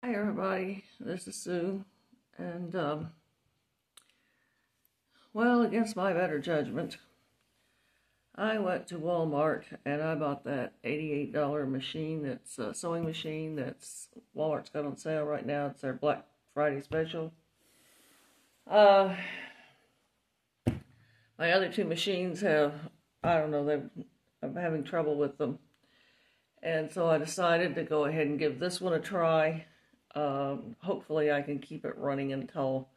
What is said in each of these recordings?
Hi everybody, this is Sue, and well, against my better judgment, I went to Walmart and I bought that $88 machine. That's a sewing machine that's Walmart's got on sale right now. It's their Black Friday special. Uh, my other two machines I don't know, I'm having trouble with them, and so I decided to go ahead and give this one a try. Hopefully, I can keep it running until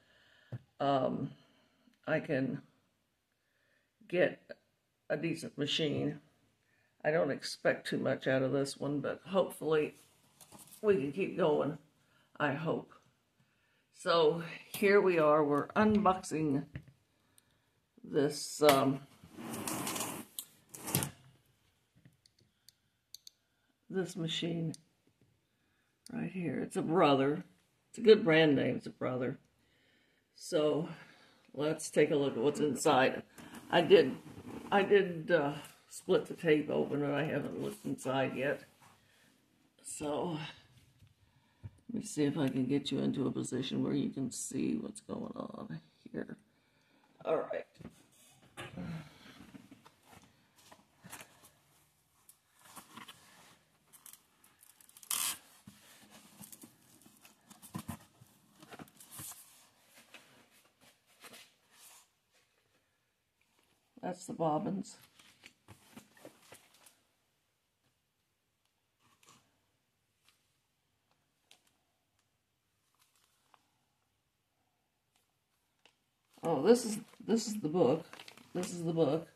I can get a decent machine. I don't expect too much out of this one, but hopefully we can keep going, I hope. So here we are, we're unboxing this this machine right here. It's a Brother. It's a good brand name, it's a Brother. So let's take a look at what's inside. I did split the tape open, and I haven't looked inside yet. So let me see if I can get you into a position where you can see what's going on here. All right. That's the bobbins. Oh, this is the book. This is the book.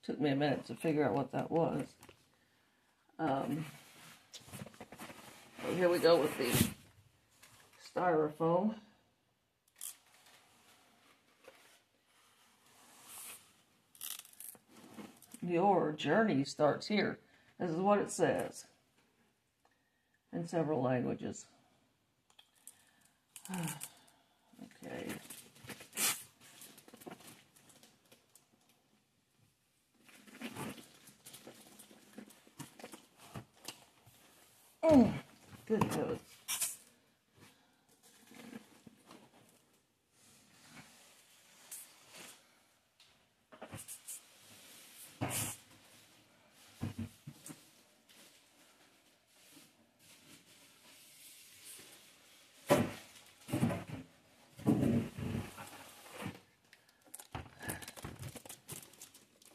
Took me a minute to figure out what that was. So here we go with the styrofoam. Your journey starts here. This is what it says in several languages. Okay. Oh, good heavens.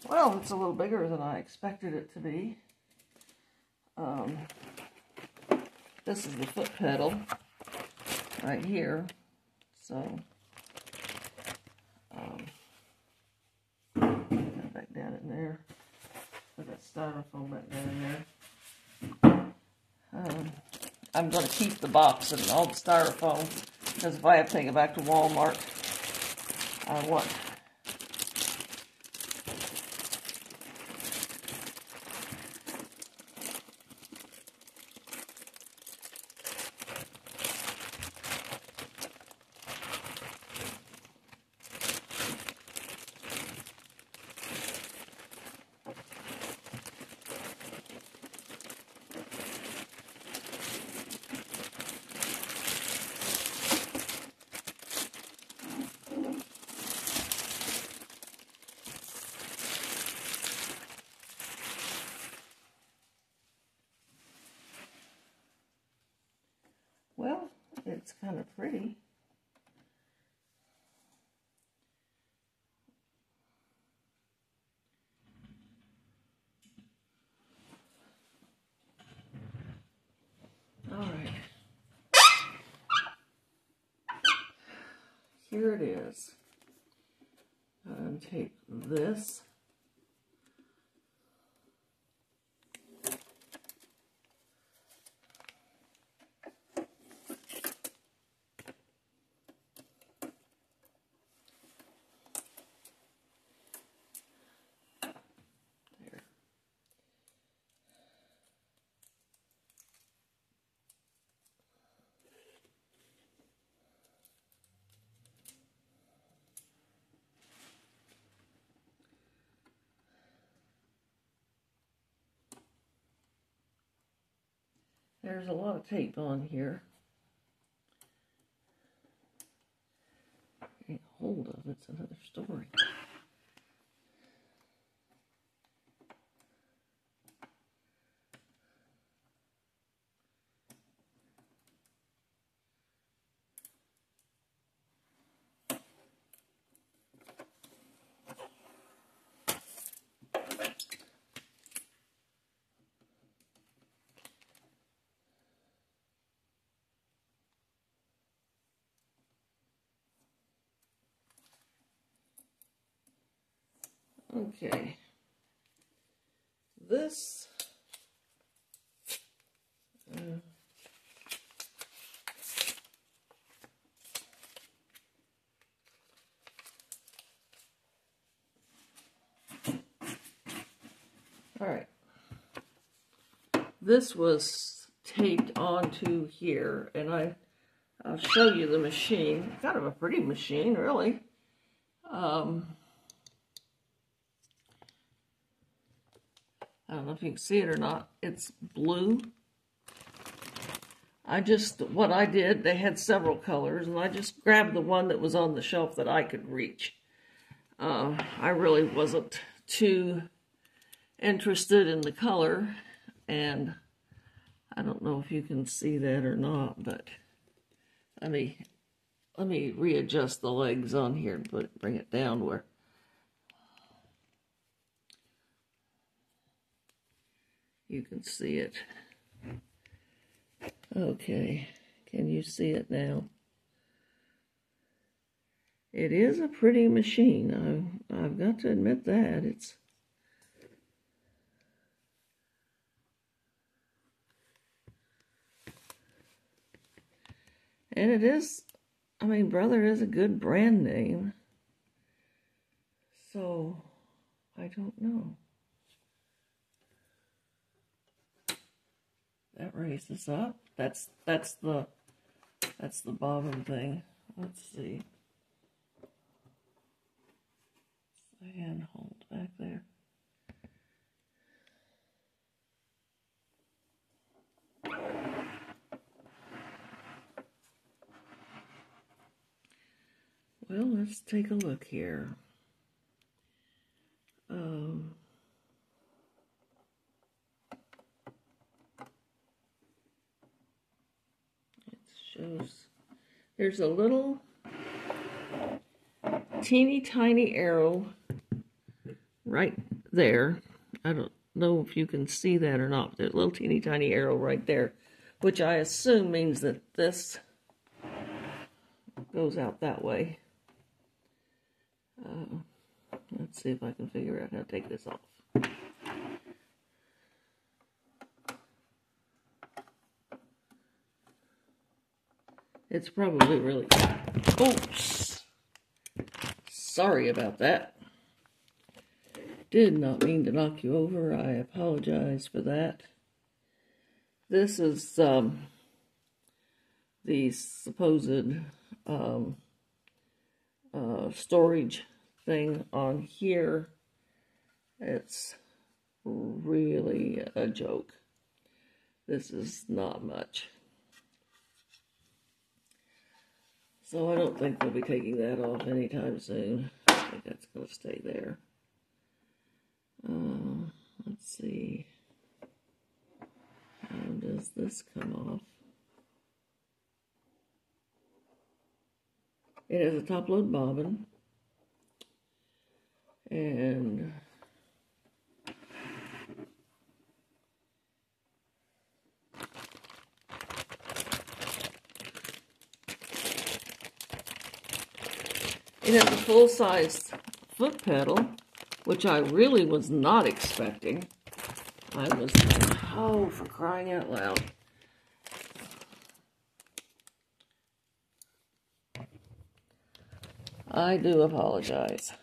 Well, it's a little bigger than I expected it to be. This is the foot pedal right here. So, put that back down in there. Put that styrofoam back down in there. I'm going to keep the box and all the styrofoam, because if I have to take it back to Walmart, I want well, it's kind of pretty. All right. Here it is. And take this. There. There's a lot of tape on here. hold of. It's another story. Okay, this all right. This was taped onto here, and I'll show you the machine. Kind of a pretty machine, really. I don't know if you can see it or not. It's blue. What I did, they had several colors, and I just grabbed the one that was on the shelf that I could reach. I really wasn't too interested in the color, and I don't know if you can see that or not, but let me readjust the legs on here and bring it down where you can see it. Okay, can you see it now? It is a pretty machine. I've got to admit that. And it is, I mean, Brother is a good brand name. So, I don't know. That raises up. That's the bobbin thing. Let's see. The handhold back there. Well, let's take a look here. It shows there's a little teeny tiny arrow right there. I don't know if you can see that or not. There's a little teeny tiny arrow right there, which I assume means that this goes out that way. Let's see if I can figure out how to take this off. It's probably really... Oops! Sorry about that. Did not mean to knock you over. I apologize for that. This is the supposed storage thing on here. It's really a joke. This is not much. So I don't think we'll be taking that off anytime soon. I think that's going to stay there. Let's see. How does this come off? It has a top load bobbin. And it has a full-size foot pedal, which I really was not expecting. I was like, oh, for crying out loud. I do apologize.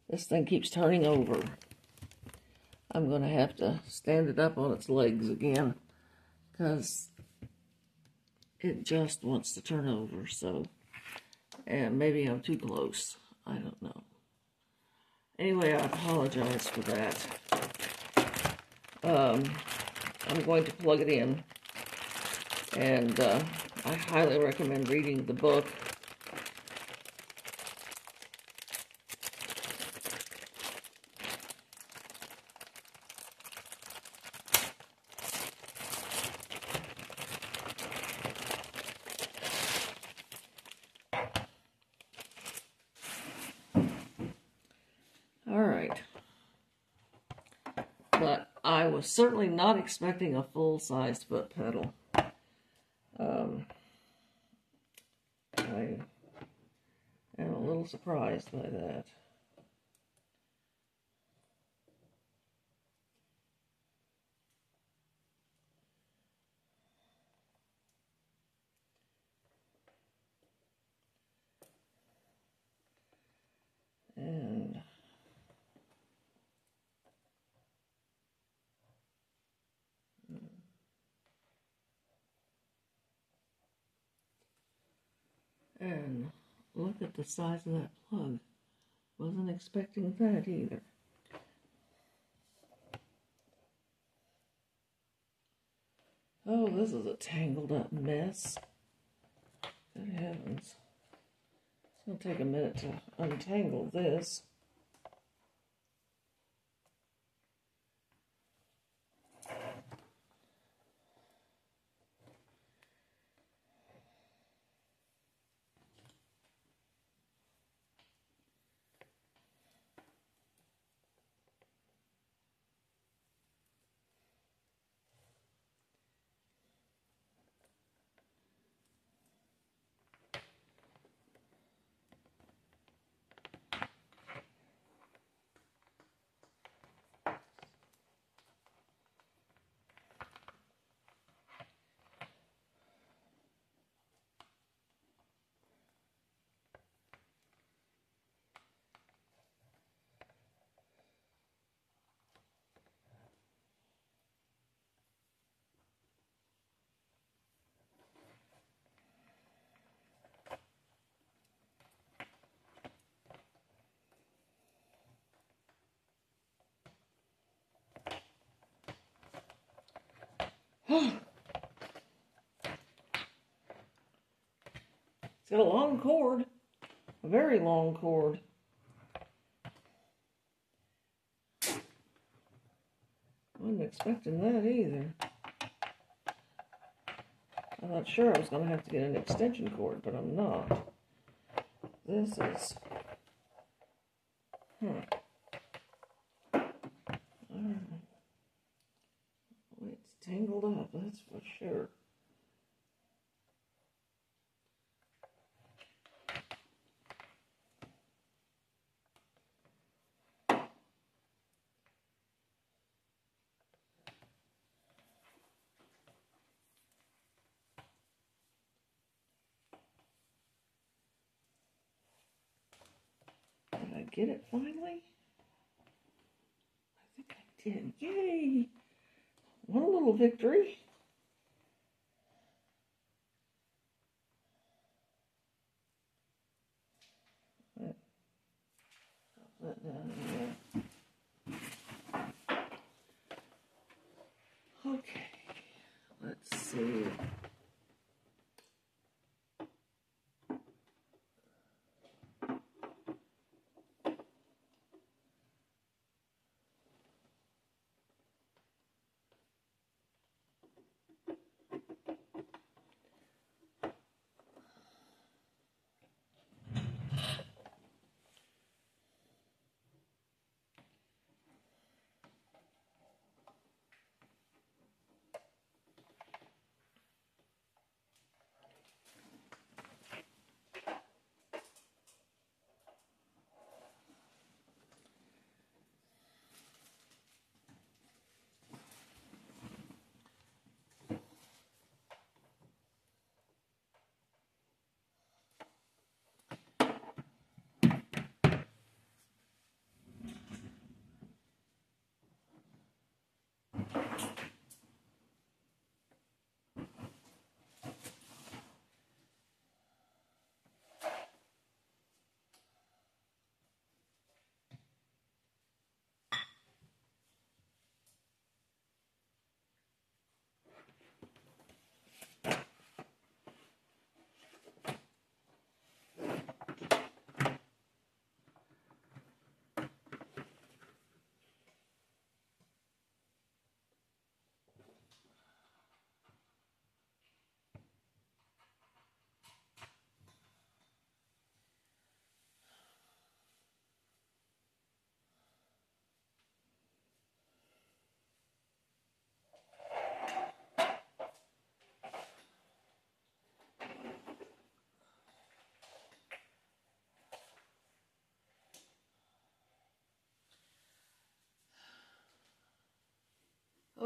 This thing keeps turning over. I'm going to have to stand it up on its legs again because it just wants to turn over. So, and maybe I'm too close. I don't know. Anyway, I apologize for that. I'm going to plug it in, and I highly recommend reading the book. I was certainly not expecting a full-sized foot pedal. I am a little surprised by that. And look at the size of that plug. Wasn't expecting that either. Oh, this is a tangled up mess. Good heavens. It's going to take a minute to untangle this. It's got a long cord, a very long cord. Wasn't expecting that either. I'm not sure I was going to have to get an extension cord, but I'm not. This is... It's tangled up, that's for sure. Did I get it finally? I think I did. Yay! One little victory. That down here. Okay, let's see.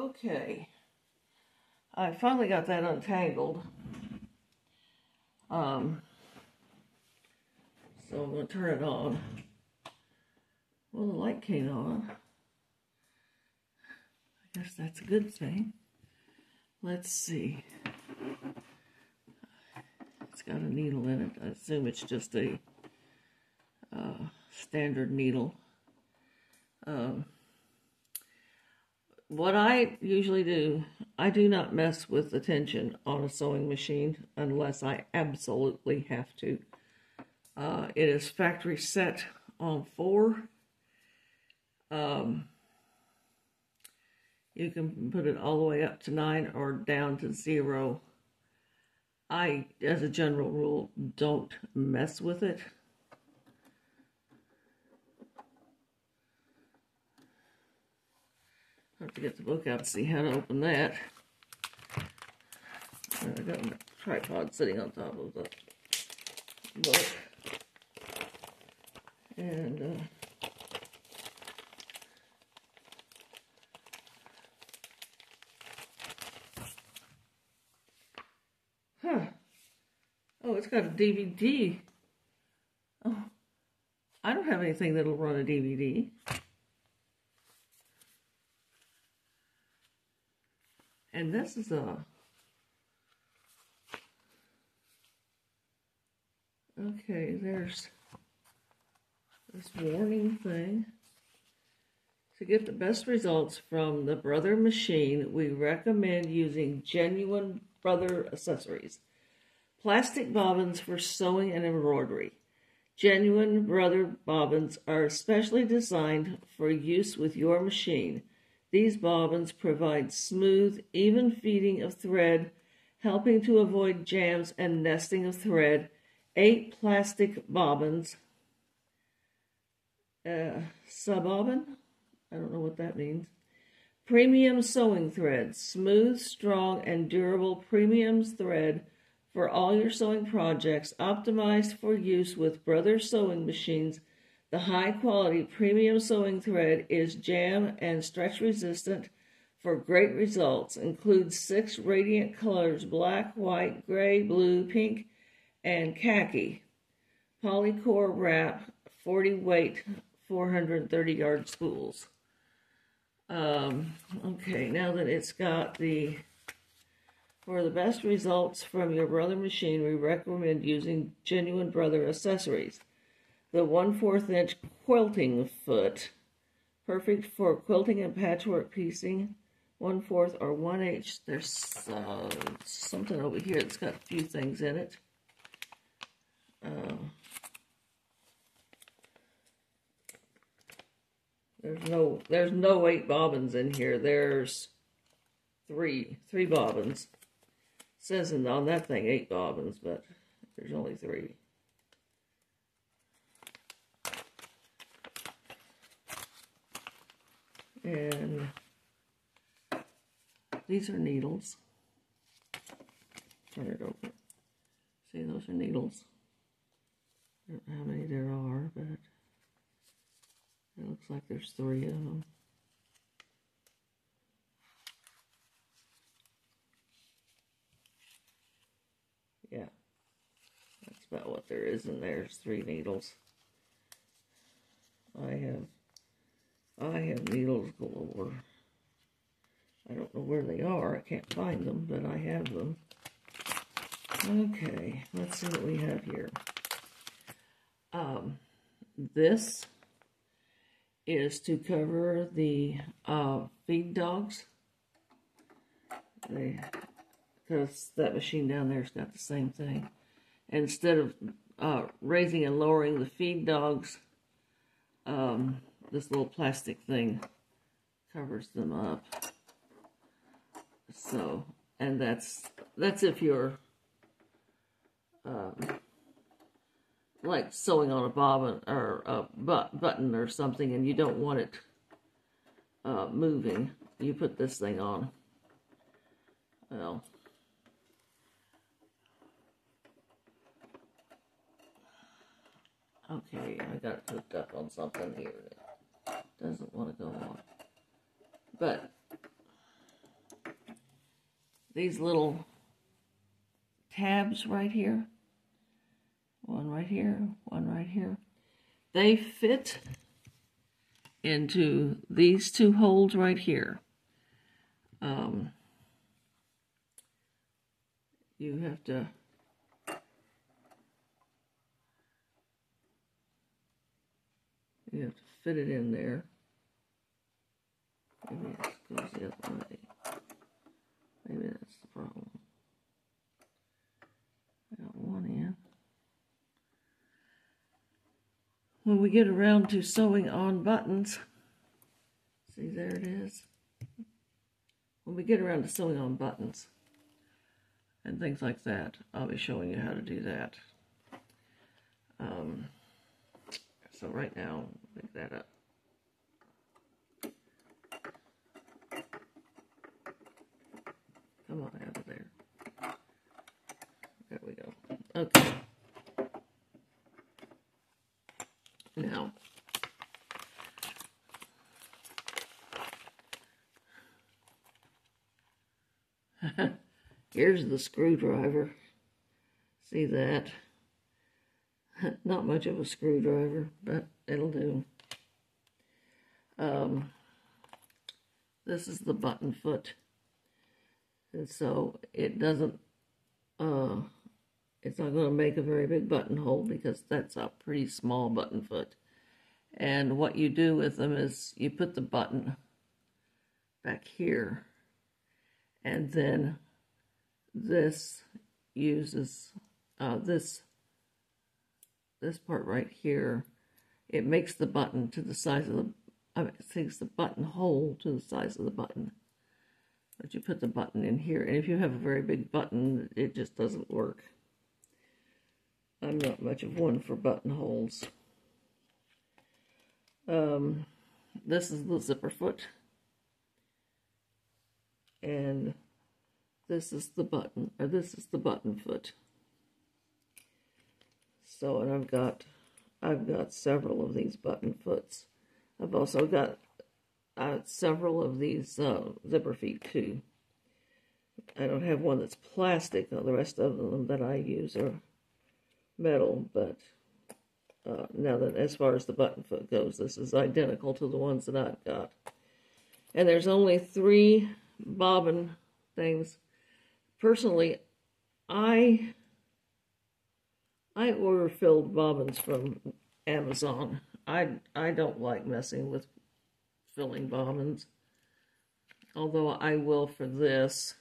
Okay. I finally got that untangled. So I'm going to turn it on. Well, the light came on. I guess that's a good thing. Let's see. It's got a needle in it. I assume it's just a standard needle. What I usually do, I do not mess with the tension on a sewing machine unless I absolutely have to. It is factory set on 4. You can put it all the way up to 9 or down to 0. I, as a general rule, don't mess with it. I have to get the book out to see how to open that. I got my tripod sitting on top of the book. And oh, it's got a DVD. Oh, I don't have anything that'll run a DVD. And this is a... Okay, there's this warning thing. To get the best results from the Brother machine, we recommend using Genuine Brother accessories. Plastic bobbins for sewing and embroidery. Genuine Brother bobbins are especially designed for use with your machine. These bobbins provide smooth, even feeding of thread, helping to avoid jams and nesting of thread. 8 plastic bobbins. Subbobbin? I don't know what that means. Premium sewing thread. Smooth, strong, and durable premium thread for all your sewing projects, optimized for use with Brother sewing machines. The high-quality premium sewing thread is jam and stretch resistant for great results. Includes 6 radiant colors: black, white, gray, blue, pink, and khaki. Polycore wrap, 40 weight, 430 yard spools. Okay, now that it's got the... For the best results from your Brother machine, we recommend using Genuine Brother accessories. The 1/4 inch quilting foot, perfect for quilting and patchwork piecing. 1/4 or 1/8. There's something over here that's got a few things in it. There's no 8 bobbins in here. There's three bobbins. It says on that thing 8 bobbins, but there's only 3. And these are needles. Turn it over. See, those are needles. I don't know how many there are, but it looks like there's 3 of them. Yeah, that's about what there is in there. There's 3 needles. I have needles galore. I don't know where they are. I can't find them, but I have them. Okay, let's see what we have here. This is to cover the feed dogs. Because that machine down there's got the same thing. Instead of raising and lowering the feed dogs, this little plastic thing covers them up. So, and that's if you're like sewing on a bobbin or a button or something and you don't want it moving, you put this thing on. Well, okay, I got it hooked up on something here that doesn't want to go on. But these little tabs right here, one right here, one right here, they fit into these two holes right here. You have to fit it in there. Maybe it goes the other way. Maybe that's the problem. I got one in. When we get around to sewing on buttons, see, there it is. When we get around to sewing on buttons and things like that, I'll be showing you how to do that. So right now, pick that up. Come on out of there. There we go. Okay. Now, here's the screwdriver. See that? Not much of a screwdriver, but it'll do. This is the button foot. And so it doesn't, it's not going to make a very big buttonhole because that's a pretty small button foot. And what you do with them is you put the button back here, and then this uses this part right here. It makes the button to the size of the, it makes the buttonhole to the size of the button. But you put the button in here, and if you have a very big button, it just doesn't work. I'm not much of one for buttonholes. This is the zipper foot, and this is the button, or this is the button foot. So, and I've got several of these button foots. I've also got several of these zipper feet too. I don't have one that's plastic. The rest of them that I use are metal, but now that as far as the button foot goes, this is identical to the ones that I've got. And there's only 3 bobbin things. Personally, I order filled bobbins from Amazon. I don't like messing with filling bobbins, although I will for this,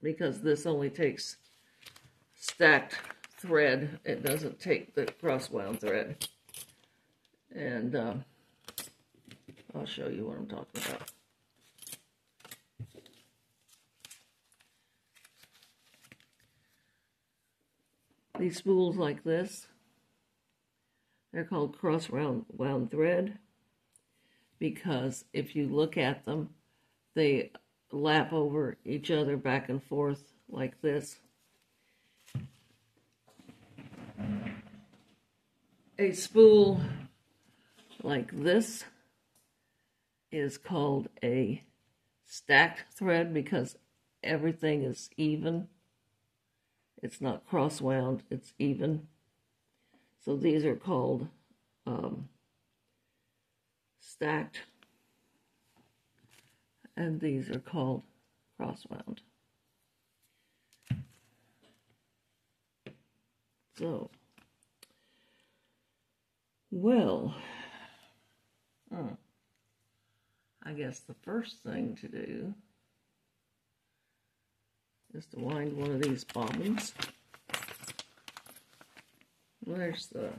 because this only takes stacked thread. It doesn't take the cross-wound thread. And I'll show you what I'm talking about. These spools like this, they're called cross-wound thread because if you look at them, they lap over each other back and forth like this. A spool like this is called a stacked thread because everything is even. It's not cross-wound, it's even. So these are called stacked, and these are called cross-wound. So, well, I guess the first thing to do is to wind one of these bobbins. Where's the,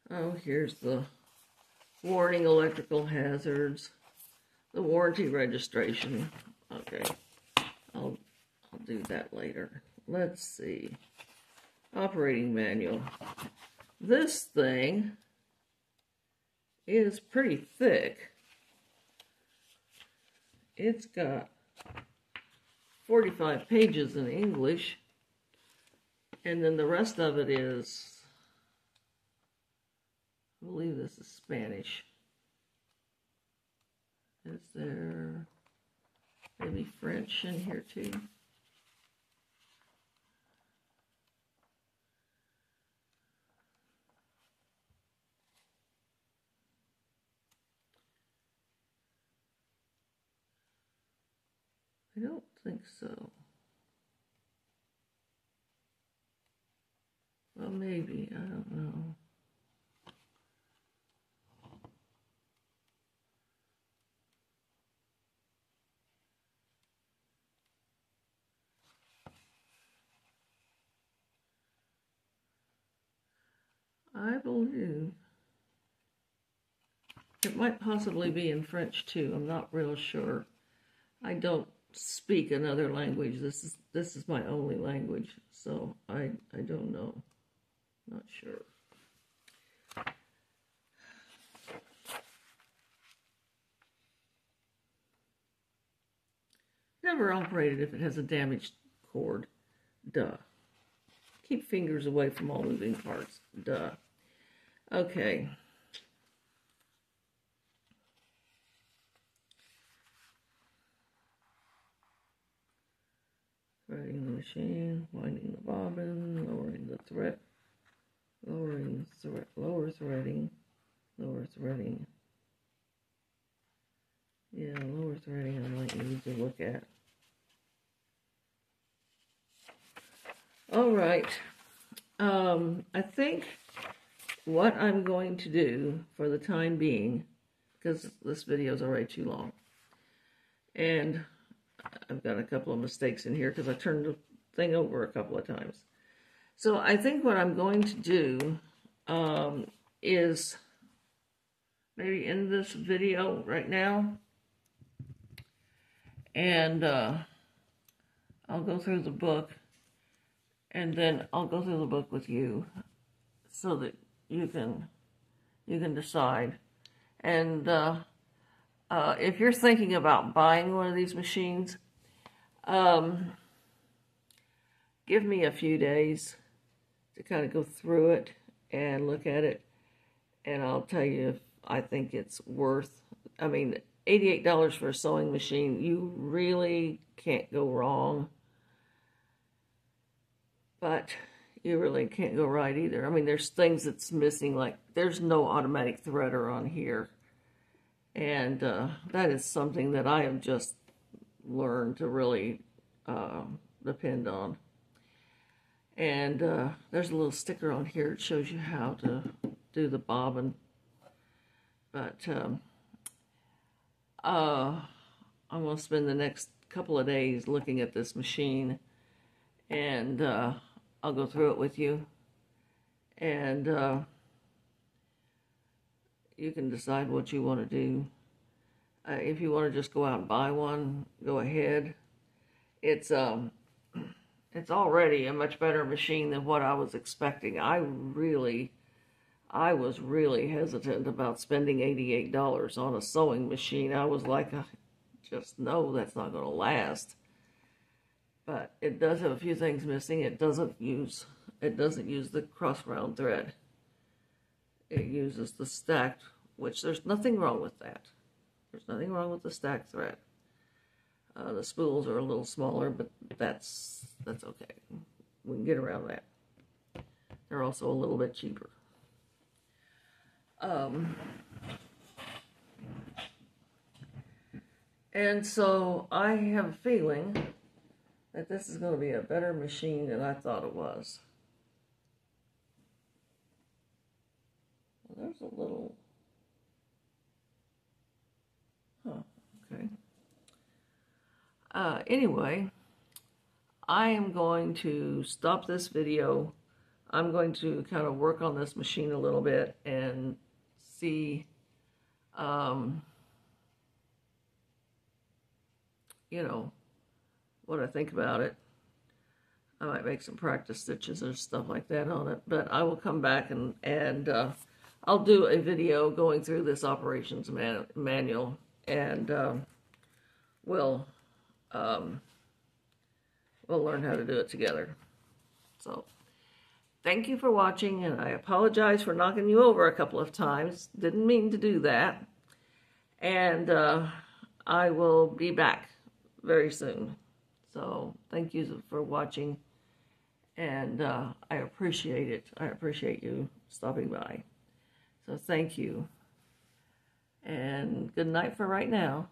oh, here's the warning electrical hazards, the warranty registration. Okay, I'll do that later. Let's see. Operating manual. This thing is pretty thick. It's got 45 pages in English, and then the rest of it is I believe this is Spanish. Is there maybe French in here too? I don't think so. Well, maybe, I don't know. I believe it might possibly be in French too. I'm not real sure. I don't speak another language. This is my only language, so I don't know. Not sure. Never operated if it has a damaged cord. Duh. Keep fingers away from all moving parts. Duh. Okay. Threading the machine, winding the bobbin, lowering the thread, lower threading. Yeah, lower threading I might need to look at. All right. I think what I'm going to do for the time being, because this video is already too long, and I've got a couple of mistakes in here because I turned the thing over a couple of times. So I think what I'm going to do is maybe end this video right now, and I'll go through the book, and then I'll go through the book with you so that you can decide. And if you're thinking about buying one of these machines, give me a few days to kind of go through it and look at it, and I'll tell you if I think it's worth, I mean, $88 for a sewing machine, you really can't go wrong, but you really can't go right either. I mean, there's things that's missing, like there's no automatic threader on here, and that is something that I have just learned to really depend on. And there's a little sticker on here that shows you how to do the bobbin. But I'm going to spend the next couple of days looking at this machine, and I'll go through it with you. And you can decide what you want to do. If you want to just go out and buy one, go ahead. It's already a much better machine than what I was expecting. I was really hesitant about spending $88 on a sewing machine. I was like, just no, that's not going to last. But it does have a few things missing. It doesn't use the cross round thread. It uses the stacked, which there's nothing wrong with that. There's nothing wrong with the stacked thread. The spools are a little smaller, but that's okay. We can get around that. They're also a little bit cheaper. And so I have a feeling that this is going to be a better machine than I thought it was. Well, there's a little... okay. Anyway, I am going to stop this video. I'm going to kind of work on this machine a little bit and see, you know, what I think about it. I might make some practice stitches or stuff like that on it, but I will come back and I'll do a video going through this operations manual, and we'll learn how to do it together. So thank you for watching, and I apologize for knocking you over a couple of times. Didn't mean to do that. And I will be back very soon. So thank you for watching, and I appreciate it. I appreciate you stopping by. So thank you, and good night for right now.